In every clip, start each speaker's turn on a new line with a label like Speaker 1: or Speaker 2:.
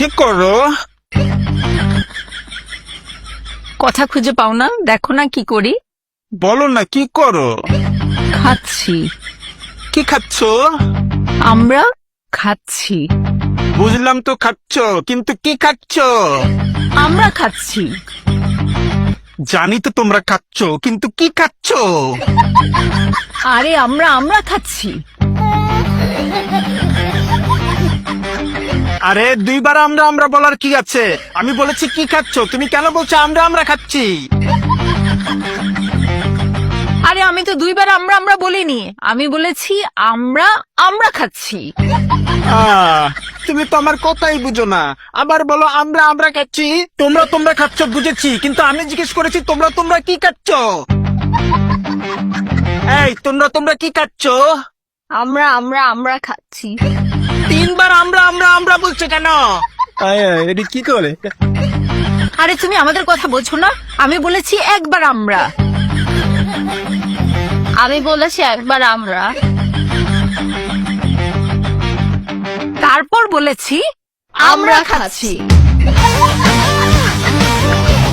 Speaker 1: কি করো?
Speaker 2: কথা খুঁজে পাও না? দেখো না কি করি।
Speaker 1: বলো না কি করো?
Speaker 2: খাচ্ছি।
Speaker 1: কি খাচ্ছ?
Speaker 2: আমরা খাচ্ছি।
Speaker 1: বুঝলাম তো খাচ্ছ, কিন্তু কি খাচ্ছ?
Speaker 2: আমরা খাচ্ছি।
Speaker 1: জানি তো তোমরা খাচ্ছ, কিন্তু কি খাচ্ছ?
Speaker 2: আরে আমরা খাচ্ছি।
Speaker 1: আরে দুইবার আমরা বলার কি আছে? আমি বলেছি কি খাচ্ছ, তুমি কেন বলছো আমরা খাচ্ছি?
Speaker 2: আরে আমি তো দুইবার আমরা বলিনি, আমি বলেছি আমরা খাচ্ছি।
Speaker 1: তুমি তো আমার কথাই বুঝো না। আবার বলো আমরা খাচ্ছি। তোমরা খাচ্ছ বুঝেছি, কিন্তু আমি জিজ্ঞেস করেছি তোমরা কি খাচ্ছ? এই তোমরা কি খাচ্ছ?
Speaker 2: আমরা খাচ্ছি।
Speaker 1: তিনবার আমরা বলছে কেন? এটি কি করে?
Speaker 2: আরে তুমি আমাদের কথা বোঝো না? আমি বলেছি একবার আমরা। আমি বলেছি একবার আমরা। তারপর বলেছি আমরা খাচ্ছি।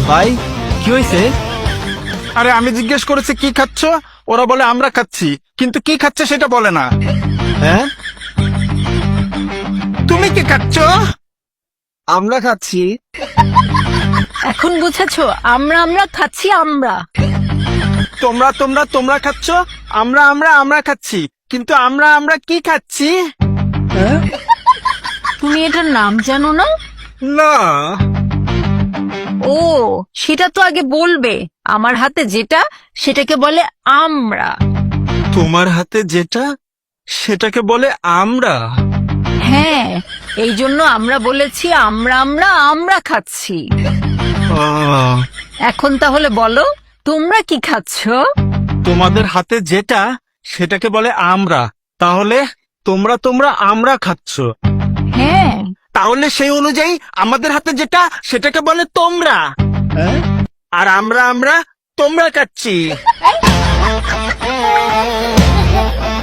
Speaker 3: ভাই কি হয়েছে?
Speaker 1: আরে আমি জিজ্ঞেস করেছি কি খাচ্ছ, ওরা বলে আমরা খাচ্ছি, কিন্তু কি খাচ্ছে সেটা বলে না।
Speaker 3: হ্যাঁ
Speaker 1: তুমি কি খাচ্ছ?
Speaker 3: আমরা খাচ্ছি।
Speaker 2: এখন বুঝেছো? আমরা খাচ্ছি। আমরা
Speaker 1: তোমরা খাচ্ছ, আমরা খাচ্ছি, কিন্তু আমরা কি খাচ্ছি?
Speaker 3: হ্যাঁ
Speaker 2: তুমি এটার নাম জানো না?
Speaker 1: না।
Speaker 2: ও, সেটা তো আগে বলবে। আমার হাতে যেটা সেটাকে বলে আমরা।
Speaker 1: তোমার হাতে যেটা সেটাকে বলে আমরা।
Speaker 2: হ্যাঁ, এই জন্য আমরা বলেছি আমরা খাচ্ছি।
Speaker 1: আহ,
Speaker 2: এখন তাহলে বলো তোমরা কি খাচ্ছ?
Speaker 1: তোমাদের হাতে যেটা সেটাকে বলে আমরা, তাহলে তোমরা আমরা খাচ্ছ।
Speaker 2: হ্যাঁ,
Speaker 1: তাহলে সেই অনুযায়ী আমাদের হাতে যেটা সেটাকে বলে তোমরা,
Speaker 3: হ্যাঁ
Speaker 1: আর আমরা তোমরা খাচ্ছি।